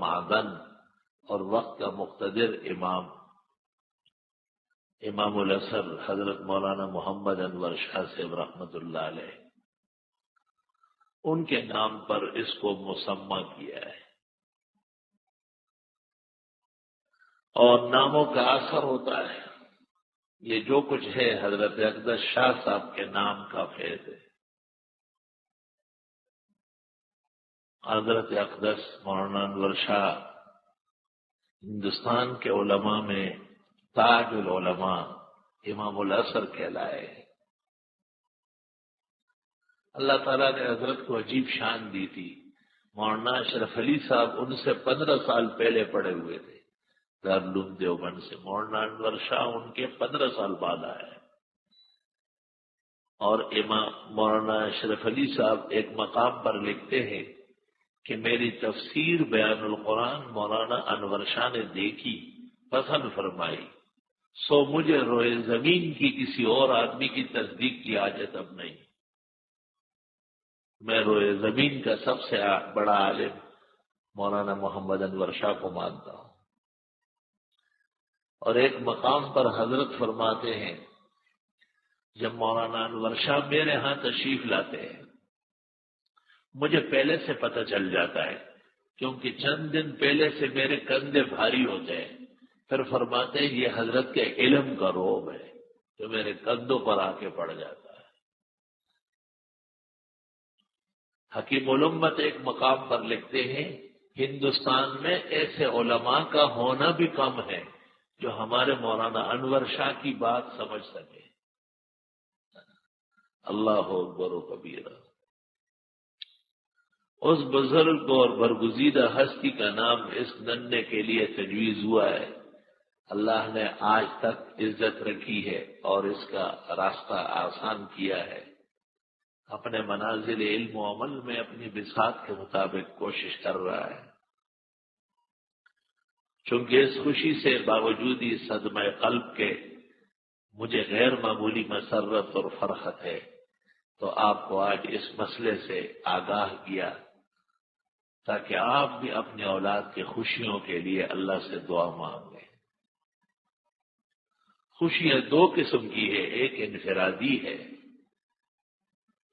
معدن اور وقت کا مقتدر امام العصر حضرت مولانا محمد انور شاہ صاحب رحمۃ اللہ علیہ، ان کے نام پر اس کو مسمى کیا ہے۔ اور ناموں کا اثر ہوتا ہے، یہ جو کچھ ہے حضرت اقدس شاہ صاحب کے نام کا فیض ہے۔ حضرت اقدس مولانا انور شاہ ہندوستان کے علماء میں تاج العلماء امام العصر کہلائے۔ اللہ تعالیٰ نے حضرت کو عجیب شان دی تھی۔ مولانا اشرف علی صاحب ان سے 15 سال پہلے پڑے ہوئے تھے دارالعلوم دیوبند سے، مولانا انور شاہ ان کے 15 سال بعد آئے۔ اور امام مولانا اشرف علی صاحب ایک مقام پر لکھتے ہیں کہ میری تفسیر بیان القرآن مولانا انور شاہ نے دیکھی، پسند فرمائی، سو مجھے روئے زمین کی کسی اور آدمی کی تصدیق کی حاجت اب نہیں، میں روئے زمین کا سب سے بڑا عالم مولانا محمد انور شاہ کو مانتا ہوں۔ اور ایک مقام پر حضرت فرماتے ہیں جب مولانا انور شاہ میرے ہاں تشریف لاتے ہیں مجھے پہلے سے پتہ چل جاتا ہے، کیونکہ چند دن پہلے سے میرے کندھے بھاری ہوتے ہیں، پھر فرماتے ہیں یہ حضرت کے علم کا روب ہے جو میرے کندھوں پر آ کے پڑ جاتا ہے۔ حکیم الامت ایک مقام پر لکھتے ہیں ہندوستان میں ایسے علماء کا ہونا بھی کم ہے جو ہمارے مولانا انور شاہ کی بات سمجھ سکے۔ اللہ اکبر و کبیرہ۔ اس بزرگ اور برگزیدہ ہستی کا نام اس ننھے کے لیے تجویز ہوا ہے، اللہ نے آج تک عزت رکھی ہے اور اس کا راستہ آسان کیا ہے، اپنے منازل علم و عمل میں اپنی بساط کے مطابق کوشش کر رہا ہے۔ چونکہ اس خوشی سے باوجود ہی صدمہ قلب کے مجھے غیر معمولی مسرت اور فرحت ہے، تو آپ کو آج اس مسئلے سے آگاہ کیا تاکہ آپ بھی اپنے اولاد کی خوشیوں کے لیے اللہ سے دعا مانگیں۔ خوشیاں دو قسم کی ہے، ایک انفرادی ہے،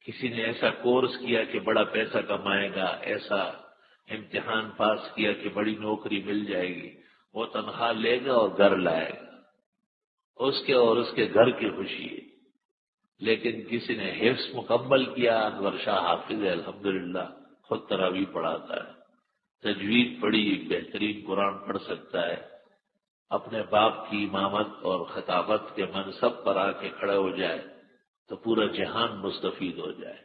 کسی نے ایسا کورس کیا کہ بڑا پیسہ کمائے گا، ایسا امتحان پاس کیا کہ بڑی نوکری مل جائے گی، وہ تنخواہ لے گا اور گھر لائے گا، اس کے اور اس کے گھر کی خوشی ہے۔ لیکن کسی نے حفظ مکمل کیا، انور شاہ حافظ ہے الحمدللہ، خود تراویح پڑھاتا ہے، تجوید پڑھی، بہترین قرآن پڑھ سکتا ہے، اپنے باپ کی امامت اور خطابت کے منصب پر آ کے کھڑے ہو جائے تو پورا جہان مستفید ہو جائے۔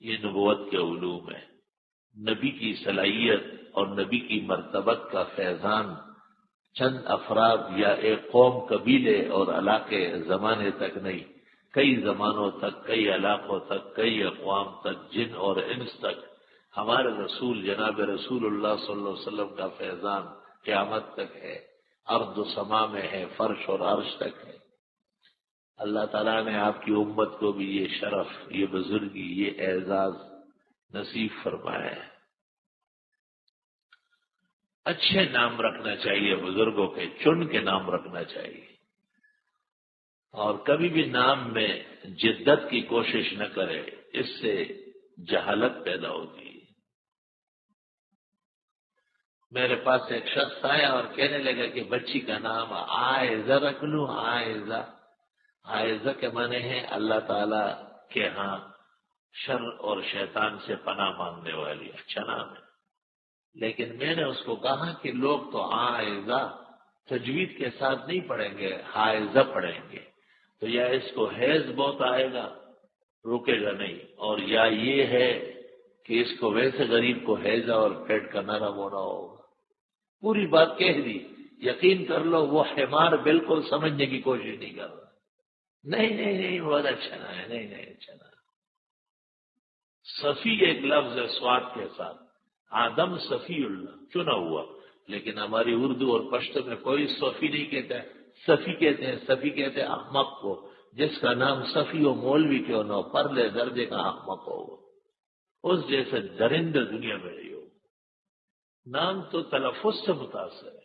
یہ نبوت کے علوم ہے، نبی کی صلاحیت اور نبی کی مرتبت کا فیضان چند افراد یا ایک قوم، قبیلے اور علاقے زمانے تک نہیں، کئی زمانوں تک، کئی علاقوں تک، کئی اقوام تک، جن اور انس تک ہمارے رسول جناب رسول اللہ صلی اللہ علیہ وسلم کا فیضان قیامت تک ہے، ارض و سما میں ہے، فرش اور عرش تک ہے۔ اللہ تعالیٰ نے آپ کی امت کو بھی یہ شرف، یہ بزرگی، یہ اعزاز نصیب فرمایا ہے۔ اچھے نام رکھنا چاہیے، بزرگوں کے چن کے نام رکھنا چاہیے، اور کبھی بھی نام میں جدت کی کوشش نہ کرے، اس سے جہالت پیدا ہوتی ہے۔ میرے پاس ایک شخص آیا اور کہنے لگا کہ بچی کا نام عائزہ رکھ لوں، عائزہ۔ عائزہ کے معنی ہے اللہ تعالی کے ہاں شر اور شیطان سے پناہ مانگنے والی، اچھا نام ہے۔ لیکن میں نے اس کو کہا کہ لوگ تو عائزہ تجوید کے ساتھ نہیں پڑھیں گے، عائزہ پڑھیں گے، تو یا اس کو حیض بہت آئے گا، رکے گا نہیں، اور یا یہ ہے کہ اس کو ویسے غریب کو حیضہ اور پیٹ کا نرم ہونا ہوگا۔ پوری بات کہہ دی، یقین کر لو وہ حمار بالکل سمجھنے کی کوشش نہیں کر رہا۔ نہیں نہیں نہیں، بہت اچھا نہ ہے، نہیں نہیں اچھا نہ ہے۔ صفی ایک لفظ ہے سواد کے ساتھ، آدم صفی اللہ چنا ہوا، لیکن ہماری اردو اور پشتو میں کوئی صفی نہیں کہتا ہے، صفی کہتے ہیں۔ صفی کہتے ہیں احمق کو، جس کا نام صفی ہو مولوی کیوں نہ ہو، پرلے درجے کا احمق ہو، اس جیسے درندہ دنیا میں نہیں ہو۔ نام تو تلفظ سے متاثر ہے.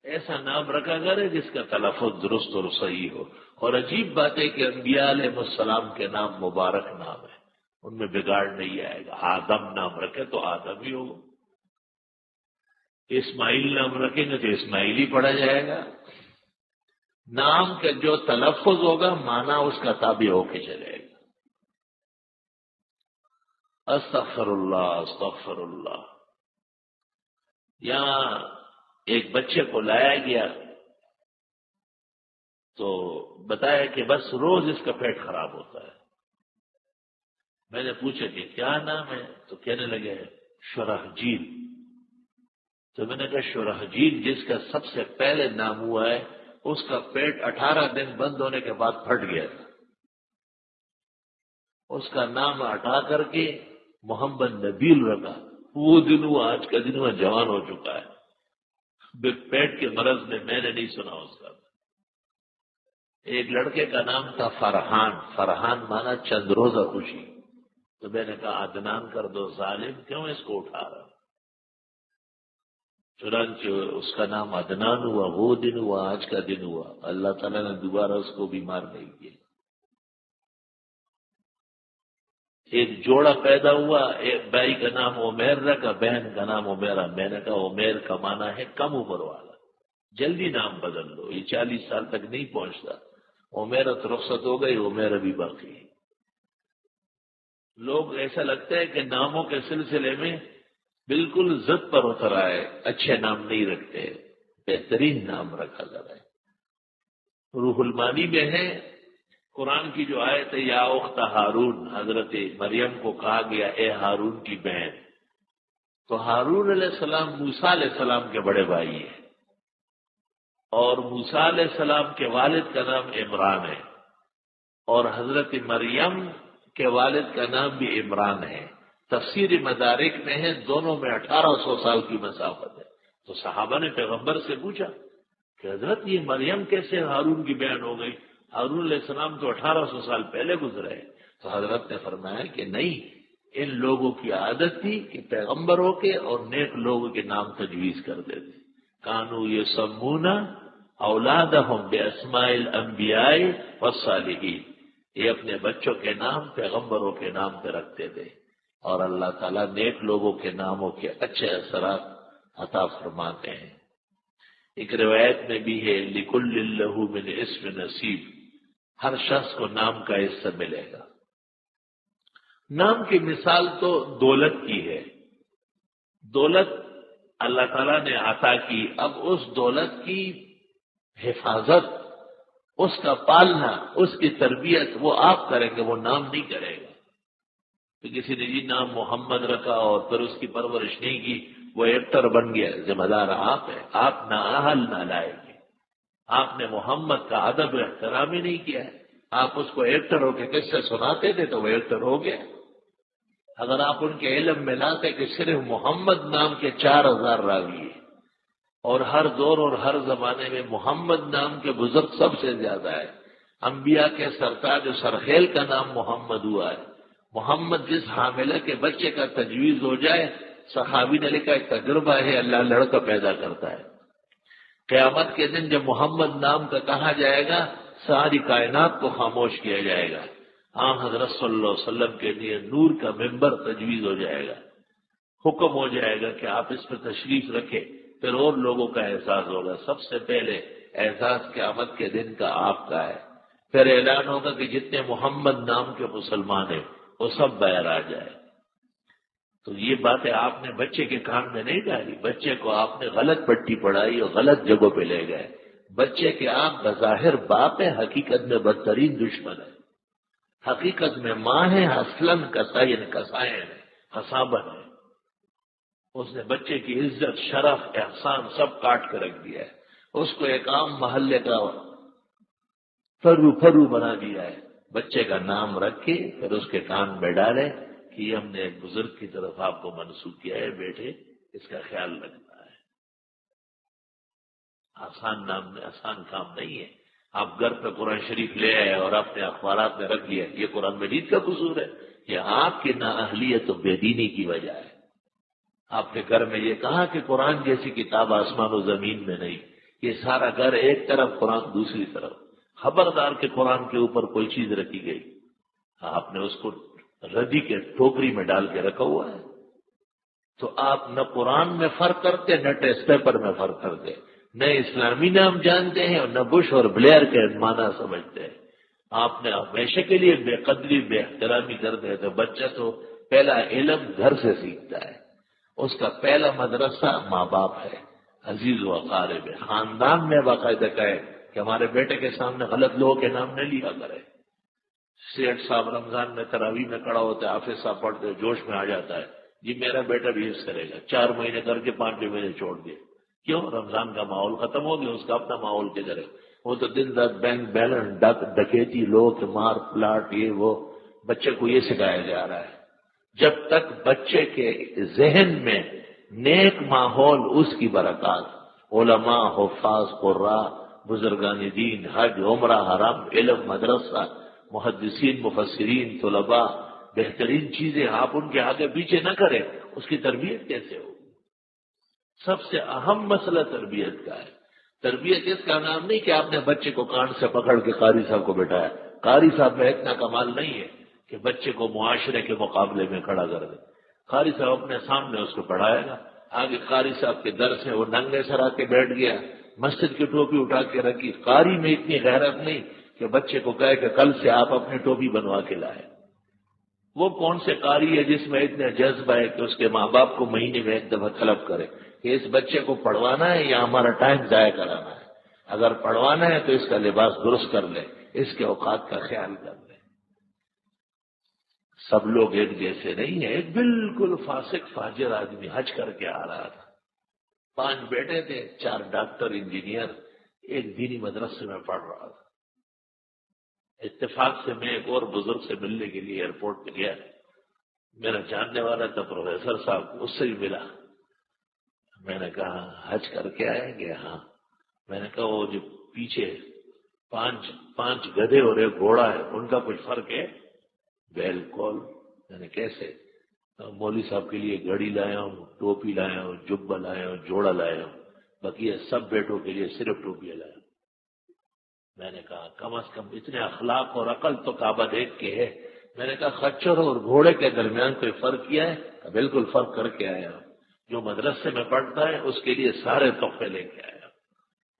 ایسا نام رکھا کرے جس کا تلفظ درست اور صحیح ہو. اور عجیب بات ہے کہ انبیاء علیہ السلام کے نام مبارک نام ہے، ان میں بگاڑ نہیں آئے گا. آدم نام رکھے تو آدم ہی ہوگا، اسماعیل نام رکھیں گے تو اسماعیل ہی پڑھا جائے گا. نام کا جو تلفظ ہوگا معنی اس کا تابع ہو کے چلے گا. استغفر اللہ استغفر اللہ. یہاں ایک بچے کو لایا گیا تو بتایا کہ بس روز اس کا پیٹ خراب ہوتا ہے. میں نے پوچھا کہ کیا نام ہے تو کہنے لگے شرحجیل. تو میں نے کہا شرحجیل جس کا سب سے پہلے نام ہوا ہے اس کا پیٹ 18 دن بند ہونے کے بعد پھٹ گیا تھا. اس کا نام ہٹا کر کے محمد نبیل رکھا. وہ دن ہوا، آج کا دن ہوا جوان ہو چکا ہے. پیٹ کے مرض میں نے نہیں سنا اس کا. ایک لڑکے کا نام تھا فرحان. فرحان مانا چند روزہ خوشی. تو میں نے کہا عدنان کر دو، ظالم کیوں اس کو اٹھا رہا. چنانچہ اس کا نام عدنان ہوا. وہ دن ہوا، آج کا دن ہوا. اللہ تعالیٰ نے دوبارہ اس کو بیمار نہیں کیا. ایک جوڑا پیدا ہوا، ایک بھائی کا نام عمیر رکھا، بہن کا نام عمیرہ. میں نے کہا عمیر کا معنی ہے کم عمر والا، جلدی نام بدل دو، یہ 40 سال تک نہیں پہنچتا. عمیرہ تو رخصت ہو گئی، عمیر ابھی باقی ہے. لوگ ایسا لگتا ہے کہ ناموں کے سلسلے میں بالکل ضد پر اتر آئے، اچھے نام نہیں رکھتے، بہترین نام رکھا جائے. روح المانی میں ہے قرآن کی جو آیت ہے یا اخت ہارون، حضرت مریم کو کہا گیا اے ہارون کی بہن. تو ہارون علیہ السلام موسیٰ علیہ السلام کے بڑے بھائی ہیں، اور موسیٰ علیہ السلام کے والد کا نام عمران ہے، اور حضرت مریم کے والد کا نام بھی عمران ہے. تفسیر مدارک میں ہے دونوں میں 1800 سال کی مسافت ہے. تو صحابہ نے پیغمبر سے پوچھا کہ حضرت یہ مریم کیسے ہارون کی بہن ہو گئی؟ ہارون علیہ السلام تو 1800 سال پہلے گزرے. تو حضرت نے فرمایا کہ نہیں، ان لوگوں کی عادت تھی کہ پیغمبر ہو کے اور نیک لوگوں کے نام تجویز کر دیتے. کانو یسمون اولادہم باسماء الانبیاء والصالحین. یہ اپنے بچوں کے نام پیغمبروں کے نام پہ رکھتے تھے، اور اللہ تعالیٰ نیک لوگوں کے ناموں کے اچھے اثرات عطا فرماتے ہیں. ایک روایت میں بھی ہے لکل لہ من اسم نصیب، ہر شخص کو نام کا حصہ ملے گا. نام کی مثال تو دولت کی ہے. دولت اللہ تعالیٰ نے عطا کی، اب اس دولت کی حفاظت، اس کا پالنا، اس کی تربیت وہ آپ کریں گے، وہ نام نہیں کرے گا. تو کسی نے جی نام محمد رکھا اور پھر اس کی پرورش نہیں کی، وہ ایکٹر بن گیا. ذمہ دار آپ ہے، آپ نہ اہل نہ لائق. آپ نے محمد کا ادب و احترام ہی نہیں کیا ہے. آپ اس کو ایکٹر ہو کے کس سے سناتے تھے تو وہ ایکٹر ہو گیا. اگر آپ ان کے علم میں لاتے کہ صرف محمد نام کے 4000 راوی ہیں، اور ہر دور اور ہر زمانے میں محمد نام کے بزرگ سب سے زیادہ ہے. انبیاء کے سرتاج و سرخیل کا نام محمد ہوا ہے. محمد جس حاملہ کے بچے کا تجویز ہو جائے، صحابی نے لکھا ایک تجربہ ہے، اللہ لڑکا پیدا کرتا ہے. قیامت کے دن جب محمد نام کا کہا جائے گا، ساری کائنات کو خاموش کیا جائے گا. حضرت صلی اللہ علیہ وسلم کے لیے نور کا ممبر تجویز ہو جائے گا، حکم ہو جائے گا کہ آپ اس پہ تشریف رکھیں. پھر اور لوگوں کا احساس ہوگا. سب سے پہلے احساس قیامت کے دن کا آپ کا ہے. پھر اعلان ہوگا کہ جتنے محمد نام کے مسلمان ہیں وہ سب باہر آ جائے. تو یہ باتیں آپ نے بچے کے کان میں نہیں ڈالی. بچے کو آپ نے غلط پٹی پڑھائی اور غلط جگہوں پہ لے گئے. بچے کے آپ بظاہر باپ ہے، حقیقت میں بدترین دشمن ہے. حقیقت میں ماں ہے، اصلاً کسائن خصابن ہے. اس نے بچے کی عزت، شرف، احسان سب کاٹ کر رکھ دیا ہے. اس کو ایک عام محلے کا فرو بنا دیا ہے. بچے کا نام رکھے پھر اس کے کان میں ڈالے کہ یہ ہم نے ایک بزرگ کی طرف آپ کو منسوخ کیا ہے، بیٹے اس کا خیال رکھنا ہے. آسان کام نہیں ہے. آپ گھر پہ قرآن شریف لے آئے اور اپنے اخبارات میں رکھ لیا، یہ قرآن مجید کا قصور ہے؟ یہ آپ کی نااہلیت و بے دینی کی وجہ ہے. آپ نے گھر میں یہ کہا کہ قرآن جیسی کتاب آسمان و زمین میں نہیں، یہ سارا گھر ایک طرف قرآن دوسری طرف، خبردار کہ قرآن کے اوپر کوئی چیز رکھی گئی، آپ نے اس کو ردی کے ٹوکری میں ڈال کے رکھا ہوا ہے، تو آپ نہ قرآن میں فرق کرتے نہ ٹیسٹ پیپر میں فرق کرتے، نہ اسلامی نام جانتے ہیں اور نہ بش اور بلیئر کے معنی سمجھتے ہیں۔ آپ نے ہمیشہ کے لیے بے قدری بے احترامی کر دے تو بچہ تو پہلا علم گھر سے سیکھتا ہے، اس کا پہلا مدرسہ ماں باپ ہے، عزیز و اقارب ہے، خاندان میں باقاعدہ کہے کہ ہمارے بیٹے کے سامنے غلط لوگوں کے نام نہ لیا کرے۔ سیٹ صاحب رمضان میں تراویح میں کھڑا ہوتا ہے، حافظ صاحب پڑھتے جوش میں آ جاتا ہے، جی میرا بیٹا بھی حفظ کرے گا، 4 مہینے کر کے 5 مہینے چھوڑ دیے، کیوں؟ رمضان کا ماحول ختم ہو گیا، اس کا اپنا ماحول کدھر ہے؟ وہ تو دن رات بینک بیلنس ڈکیتی لوگ مار پلاٹ یہ وہ، بچے کو یہ سکھایا جا رہا ہے۔ جب تک بچے کے ذہن میں نیک ماحول، اس کی برکات، علماء حفاظ قراء بزرگان دین، حج عمرہ حرم علم مدرسہ محدثین مفسرین طلباء، بہترین چیزیں آپ ان کے آگے پیچھے نہ کریں، اس کی تربیت کیسے ہو؟ سب سے اہم مسئلہ تربیت کا ہے۔ تربیت اس کا نام نہیں کہ آپ نے بچے کو کان سے پکڑ کے قاری صاحب کو بٹھایا، قاری صاحب میں اتنا کمال نہیں ہے کہ بچے کو معاشرے کے مقابلے میں کھڑا کر دے۔ قاری صاحب اپنے سامنے اس کو پڑھائے گا، آگے قاری صاحب کے درس میں وہ ننگے سر آ کے بیٹھ گیا، مسجد کی ٹوپی اٹھا کے رکھی، قاری میں اتنی غیرت نہیں کہ بچے کو کہے کہ کل سے آپ اپنی ٹوپی بنوا کے لائے۔ وہ کون سے قاری ہے جس میں اتنا جذبہ ہے کہ اس کے ماں باپ کو مہینے میں ایک دفعہ طلب کرے کہ اس بچے کو پڑھوانا ہے یا ہمارا ٹائم ضائع کرانا ہے؟ اگر پڑھوانا ہے تو اس کا لباس درست کر لے، اس کے اوقات کا خیال کر لے۔ سب لوگ ایک جیسے نہیں ہیں۔ ایک بالکل فاسق فاجر آدمی حج کر کے آ رہا تھا، 5 بیٹے تھے، 4 ڈاکٹر انجینئر، ایک دینی مدرسے میں پڑھ رہا تھا۔ اتفاق سے میں ایک اور بزرگ سے ملنے کے لیے ایئرپورٹ پہ گیا، میرا جاننے والا تھا پروفیسر صاحب، اس سے بھی ملا۔ میں نے کہا حج کر کے آئیں گے؟ ہاں۔ میں نے کہا وہ جو پیچھے 5 گدھے اور ایک گھوڑا ہے ان کا کچھ فرق ہے؟ بالکل۔ میں نے کیسے؟ مولوی صاحب کے لیے گھڑی لایا ہوں، ٹوپی لایا ہوں، جبہ لایا ہوں، جوڑا لایا ہوں، باقی سب بیٹوں کے لیے صرف ٹوپیاں لایا ہوں۔ میں نے کہا کم از کم اتنے اخلاق اور عقل تو کعبہ دیکھ کے ہے۔ میں نے کہا خچر اور گھوڑے کے درمیان کوئی فرق کیا ہے؟ بالکل فرق کر کے آیا ہوں۔ جو مدرسے میں پڑھتا ہے اس کے لیے سارے تحفے لے کے آیا،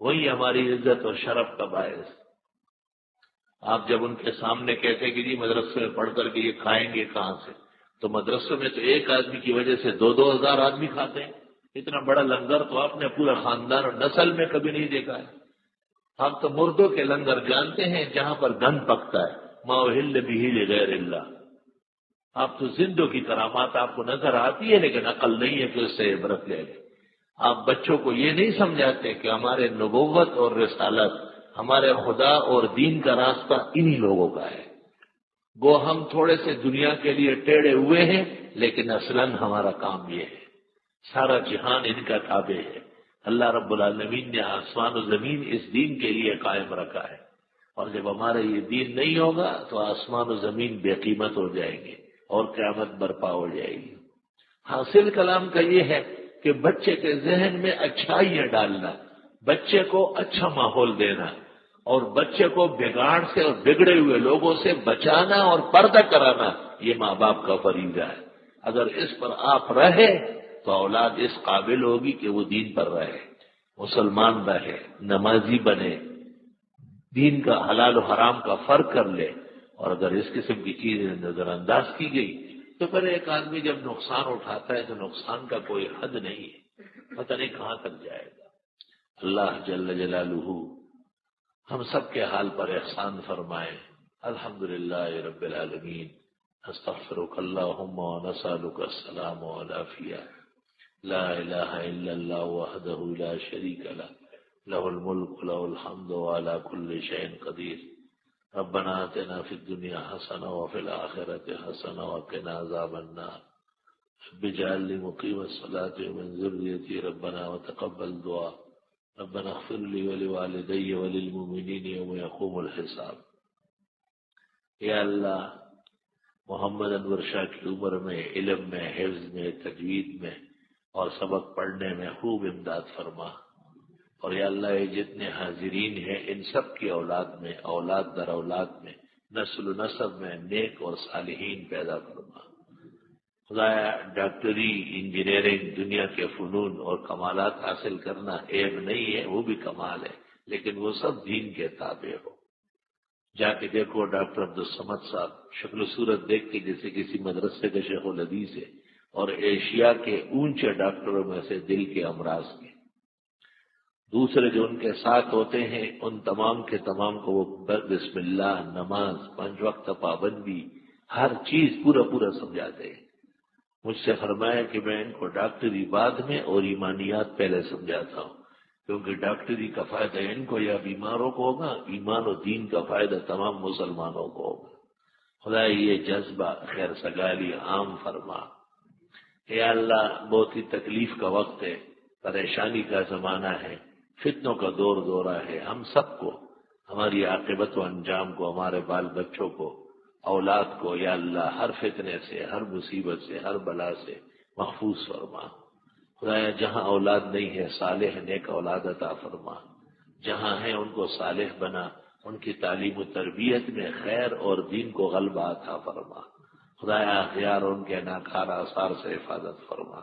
وہی ہماری عزت اور شرف کا باعث۔ آپ جب ان کے سامنے کہتے کہ جی مدرسے میں پڑھ کر کے یہ کھائیں گے کہاں سے، تو مدرسوں میں تو ایک آدمی کی وجہ سے 2-2 ہزار آدمی کھاتے ہیں۔ اتنا بڑا لنگر تو آپ نے پورا خاندان اور نسل میں کبھی نہیں دیکھا ہے۔ آپ تو مردوں کے لنگر جانتے ہیں جہاں پر گن پکتا ہے، ما اہل بہ لغیر اللہ۔ آپ تو زندوں کی کرامات آپ کو نظر آتی ہے لیکن عقل نہیں ہے کہ اس سے عبرت لے لیں۔ آپ بچوں کو یہ نہیں سمجھاتے کہ ہمارے نبوت اور رسالت، ہمارے خدا اور دین کا راستہ انہی لوگوں کا ہے۔ وہ ہم تھوڑے سے دنیا کے لیے ٹیڑے ہوئے ہیں لیکن اصلاً ہمارا کام یہ ہے، سارا جہان ان کا تابع ہے۔ اللہ رب العالمین نے آسمان و زمین اس دین کے لیے قائم رکھا ہے، اور جب ہمارا یہ دین نہیں ہوگا تو آسمان و زمین بے قیمت ہو جائیں گے اور قیامت برپا ہو جائے گی۔ حاصل کلام کا یہ ہے کہ بچے کے ذہن میں اچھائیاں ڈالنا، بچے کو اچھا ماحول دینا، اور بچے کو بگاڑ سے اور بگڑے ہوئے لوگوں سے بچانا اور پردہ کرانا، یہ ماں باپ کا فریضہ ہے۔ اگر اس پر آپ رہے تو اولاد اس قابل ہوگی کہ وہ دین پر رہے، مسلمان رہے، نمازی بنے، دین کا حلال و حرام کا فرق کر لے۔ اور اگر اس قسم کی چیزیں نظر انداز کی گئی تو پھر ایک آدمی جب نقصان اٹھاتا ہے تو نقصان کا کوئی حد نہیں ہے، پتہ نہیں کہاں تک جائے گا۔ اللہ جل جلالہ ہم سب کے حال پر احسان فرمائے۔ الحمدللہ رب العالمین، استغفرک اللہم و نسألک السلام والعافیہ۔ لا الہ الا اللہ وحدہ لا شریک لہ، لہ الملک لہ الحمد وعلی کل شیء قدیر۔ ربنا آتنا فی الدنیا حسنہ وفی الآخرۃ حسنہ وقنا عذاب النار۔ رب اجعلنی مقیم الصلاۃ ومن ذریتی ربنا وتقبل دعا۔ ربنا اغفر لی ولوالدی وللمؤمنین یوم یقوم الحساب۔ یا اللہ، محمد انور شاہ کی عمر میں، علم میں، حفظ میں، تجوید میں اور سبق پڑھنے میں خوب امداد فرما، اور یا اللہ یہ جتنے حاضرین ہیں ان سب کی اولاد میں، اولاد در اولاد میں، نسل و نسب میں نیک اور صالحین پیدا فرما۔ خدایا ڈاکٹری، انجینئرنگ، دنیا کے فنون اور کمالات حاصل کرنا عیب نہیں ہے، وہ بھی کمال ہے، لیکن وہ سب دین کے تابع ہو۔ جا کے دیکھو ڈاکٹر عبدالصمد صاحب شکل و صورت دیکھ کے جیسے کسی مدرسے کے شیخ الحدیث ہے، اور ایشیا کے اونچے ڈاکٹروں میں سے دل کے امراض کے۔ دوسرے جو ان کے ساتھ ہوتے ہیں ان تمام کے تمام کو وہ بسم اللہ، نماز، 5 وقت پابندی، ہر چیز پورا سمجھاتے ہیں۔ مجھ سے فرمایا کہ میں ان کو ڈاکٹری بعد میں اور ایمانیات پہلے سمجھاتا ہوں، کیونکہ ڈاکٹری کا فائدہ ان کو یا بیماروں کو ہوگا، ایمان و دین کا فائدہ تمام مسلمانوں کو ہوگا۔ خدا یہ جذبہ خیر سگالی عام فرما۔ اے اللہ بہت ہی تکلیف کا وقت ہے، پریشانی کا زمانہ ہے، فتنوں کا دورہ ہے، ہم سب کو، ہماری عاقبت و انجام کو، ہمارے بال بچوں کو، اولاد کو یا اللہ ہر فتنے سے، ہر مصیبت سے، ہر بلا سے محفوظ فرما۔ خدایا جہاں اولاد نہیں ہے صالح نیک اولاد عطا فرما، جہاں ہیں ان کو صالح بنا، ان کی تعلیم و تربیت میں خیر اور دین کو غلبہ عطا فرما۔ خدایا اخیار ان کے ناکار آثار سے حفاظت فرما۔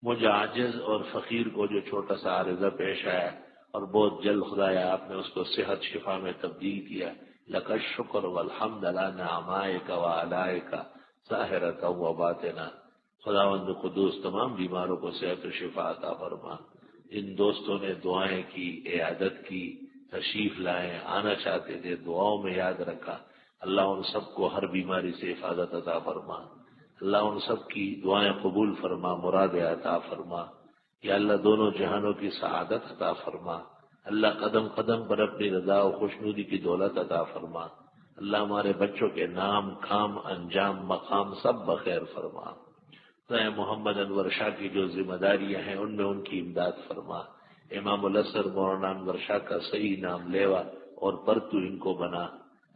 مجھے عاجز اور فقیر کو جو چھوٹا سا عارضہ پیش آیا اور بہت جلد خدایا آپ نے اس کو صحت شفا میں تبدیل کیا، لک الشکر والحمد علی نعمائک و آلائک ظاہرۃ و باطنہ۔ خداوند قدوس تمام بیماروں کو صحت و شفا عطا فرما۔ جن دوستوں نے دعائیں کی، عیادت کی، تشریف لائے، آنا چاہتے تھے، دعاؤں میں یاد رکھا، اللہ ان سب کو ہر بیماری سے حفاظت عطا فرما۔ اللہ ان سب کی دعائیں قبول فرما، مراد عطا فرما۔ یا اللہ دونوں جہانوں کی سعادت عطا فرما۔ اللہ قدم قدم پر اپنی رضا و خوشنودی کی دولت عطا فرما۔ اللہ ہمارے بچوں کے نام، کام، انجام، مقام سب بخیر فرما۔ اے محمد انور شاہ کی جو ذمہ داریاں ہیں ان میں ان کی امداد فرما۔ امام الاسر مولانا انور شاہ کا صحیح نام لیوا اور پرتو ان کو بنا،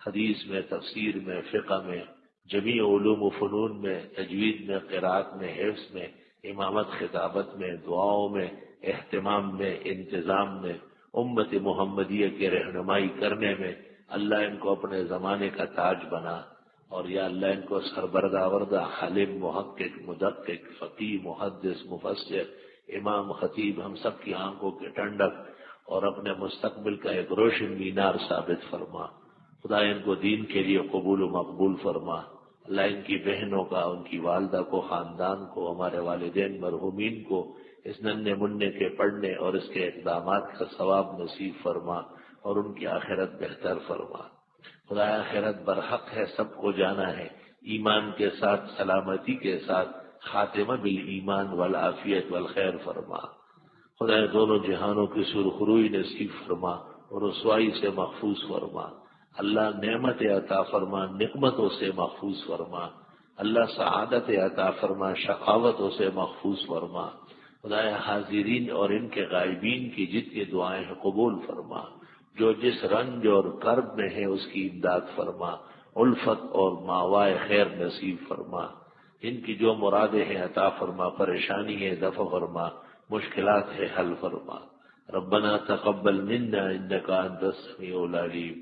حدیث میں، تفسیر میں، فقہ میں، جمیع علوم و فنون میں، تجوید میں، قرات میں، حفظ میں، امامت خطابت میں، دعاؤں میں، اہتمام میں، انتظام میں، امت محمدیہ کی رہنمائی کرنے میں اللہ ان کو اپنے زمانے کا تاج بنا، اور یا اللہ ان کو سربردہ حالم، محقق، مدقق، فقیہ، محدث، مفسر، امام، خطیب، ہم سب کی آنکھوں کے ٹھنڈک اور اپنے مستقبل کا ایک روشن مینار ثابت فرما۔ خدا ان کو دین کے لیے قبول و مقبول فرما۔ اللہ ان کی بہنوں کا، ان کی والدہ کو، خاندان کو، ہمارے والدین مرحومین کو اس ننھے مننے کے پڑھنے اور اس کے اقدامات کا ثواب نصیب فرما اور ان کی آخرت بہتر فرما۔ خدا آخرت برحق ہے، سب کو جانا ہے، ایمان کے ساتھ، سلامتی کے ساتھ، خاتمہ بالایمان والعافیت والخیر فرما۔ خدا دونوں جہانوں کی سرخروئی نصیب فرما اور رسوائی سے محفوظ فرما۔ اللہ نعمت عطا فرما، نقمتوں سے محفوظ فرما۔ اللہ سعادت عطا فرما، شقاوتوں سے محفوظ فرما۔ خدایا حاضرین اور ان کے غائبین کی جتنی دعائیں ہیں قبول فرما۔ جو جس رنج اور کرب میں ہے اس کی امداد فرما، الفت اور ماوائے خیر نصیب فرما۔ ان کی جو مرادیں ہیں عطا فرما، پریشانی ہے دفع فرما، مشکلات ہے حل فرما۔ ربنا تقبل منا انک انت السمیع العلیم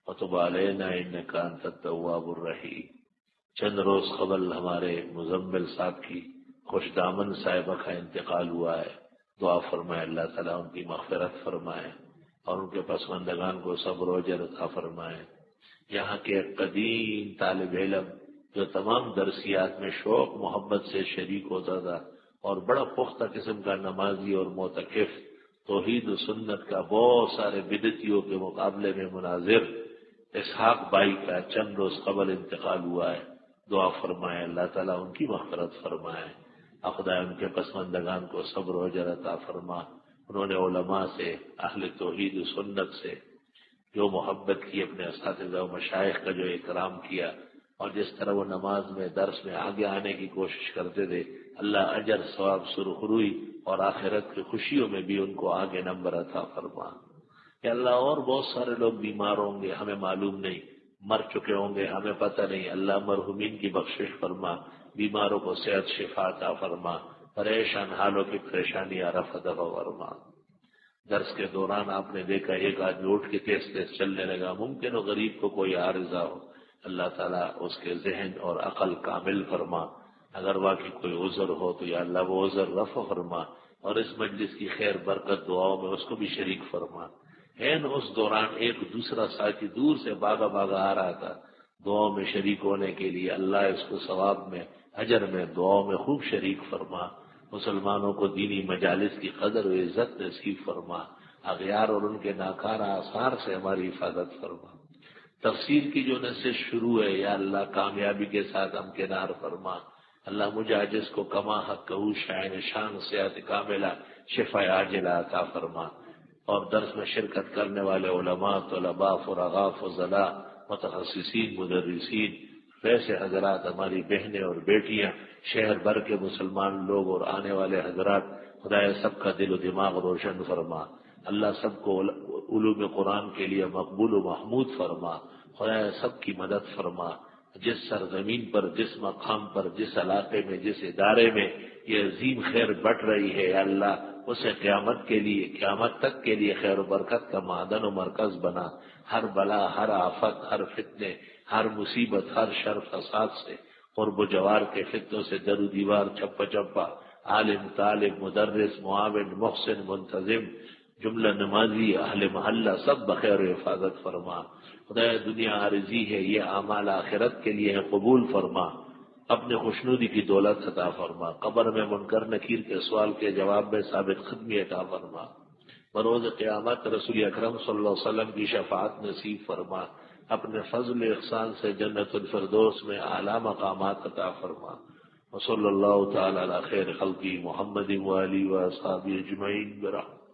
وتب علینا انک انت التواب الرحیم۔ چند روز قبل ہمارے مزمل صاحب کی خوش دامن صاحبہ کا انتقال ہوا ہے، دعا فرمائے اللہ تعالیٰ ان کی مغفرت فرمائے اور ان کے پسماندگان کو صبر و اجر عطا فرمائے۔ یہاں کے قدیم طالب علم جو تمام درسیات میں شوق محبت سے شریک ہوتا تھا اور بڑا پختہ قسم کا نمازی اور معتکف، توحید و سنت کا بہت سارے بدعتیوں کے مقابلے میں مناظر اسحاق بھائی کا چند روز قبل انتقال ہوا ہے، دعا فرمائے اللہ تعالیٰ ان کی مغفرت فرمائے، خدا ان کے پسماندگان کو صبر و اجر عطا فرما۔ انہوں نے علماء سے، اہل توحید و سنت سے جو محبت کی، اپنے اساتذہ و مشائخ کا جو اکرام کیا، اور جس طرح وہ نماز میں، درس میں آگے آنے کی کوشش کرتے تھے، اللہ اجر، ثواب، سرخروئی اور آخرت کی خوشیوں میں بھی ان کو آگے نمبر عطا فرما۔ کہ اللہ اور بہت سارے لوگ بیمار ہوں گے، ہمیں معلوم نہیں، مر چکے ہوں گے، ہمیں پتہ نہیں، اللہ مرحومین کی بخشش فرما، بیماروں کو صحت شفا عطا فرما، پریشان حالوں کی پریشانیاں رفع دفع فرما۔ درس کے دوران آپ نے دیکھا ایک آدمی اٹھ کے تیز تیز چلنے لگا، ممکن ہو غریب کو کوئی عارضہ ہو، اللہ تعالیٰ اس کے ذہن اور عقل کامل فرما۔ اگر واقعی کوئی عذر ہو تو یا اللہ وہ عذر رفع فرما، اور اس مجلس کی خیر برکت دعاؤں میں اس کو بھی شریک فرما۔ اس دوران ایک دوسرا ساتھی دور سے بھاگا بھاگا آ رہا تھا دعاؤں میں شریک ہونے کے لیے، اللہ اس کو ثواب میں اجر میں دعاؤں میں خوب شریک فرما۔ مسلمانوں کو دینی مجالس کی قدر و عزت نصیب فرما، اغیار اور ان کے ناکارہ آثار سے ہماری حفاظت فرما۔ تفسیر کی جو نشست شروع ہے یا اللہ کامیابی کے ساتھ ہمکنار فرما۔ اللہ مجھے عاجز کو کما حق کہو شائن شان صحت کاملہ شفا عاجلہ عطا فرما۔ اور درس میں شرکت کرنے والے علماء، طلباء، فراغاء، فضلاء، متخصصین، مدرسین، ویسے حضرات، ہماری بہنیں اور بیٹیاں، شہر بھر کے مسلمان لوگ اور آنے والے حضرات، خدایا سب کا دل و دماغ روشن فرما۔ اللہ سب کو علوم قرآن کے لیے مقبول و محمود فرما۔ خدایا سب کی مدد فرما۔ جس سرزمین پر، جس مقام پر، جس علاقے میں، جس ادارے میں یہ عظیم خیر بٹ رہی ہے یا اللہ، اسے قیامت کے لیے، قیامت تک کے لیے خیر و برکت کا معدن و مرکز بنا۔ ہر بلا، ہر آفت، ہر فتنے، ہر مصیبت، ہر شر فساد سے، قرب و جوار کے فتنوں سے، در و دیوار، چپا چپا، عالم، طالب، مدرس، معاون، محسن، منتظم، جملہ نمازی، اہل محلہ، سب بخیر و حفاظت فرما۔ خدا دنیا عارضی ہے، یہ اعمال آخرت کے لیے ہے، قبول فرما۔ اپنے خوشنودی کی دولت عطا فرما۔ قبر میں منکر نکیر کے سوال کے جواب میں ثابت قدمی عطا فرما۔ بروز قیامت رسول اکرم صلی اللہ علیہ وسلم کی شفاعت نصیب فرما۔ اپنے فضل احسان سے جنت الفردوس میں اعلیٰ مقامات عطا فرما۔ وصلی اللہ تعالی علی خیر خلقی محمد وآلہ وصحبہ اجمعین برحمتہ۔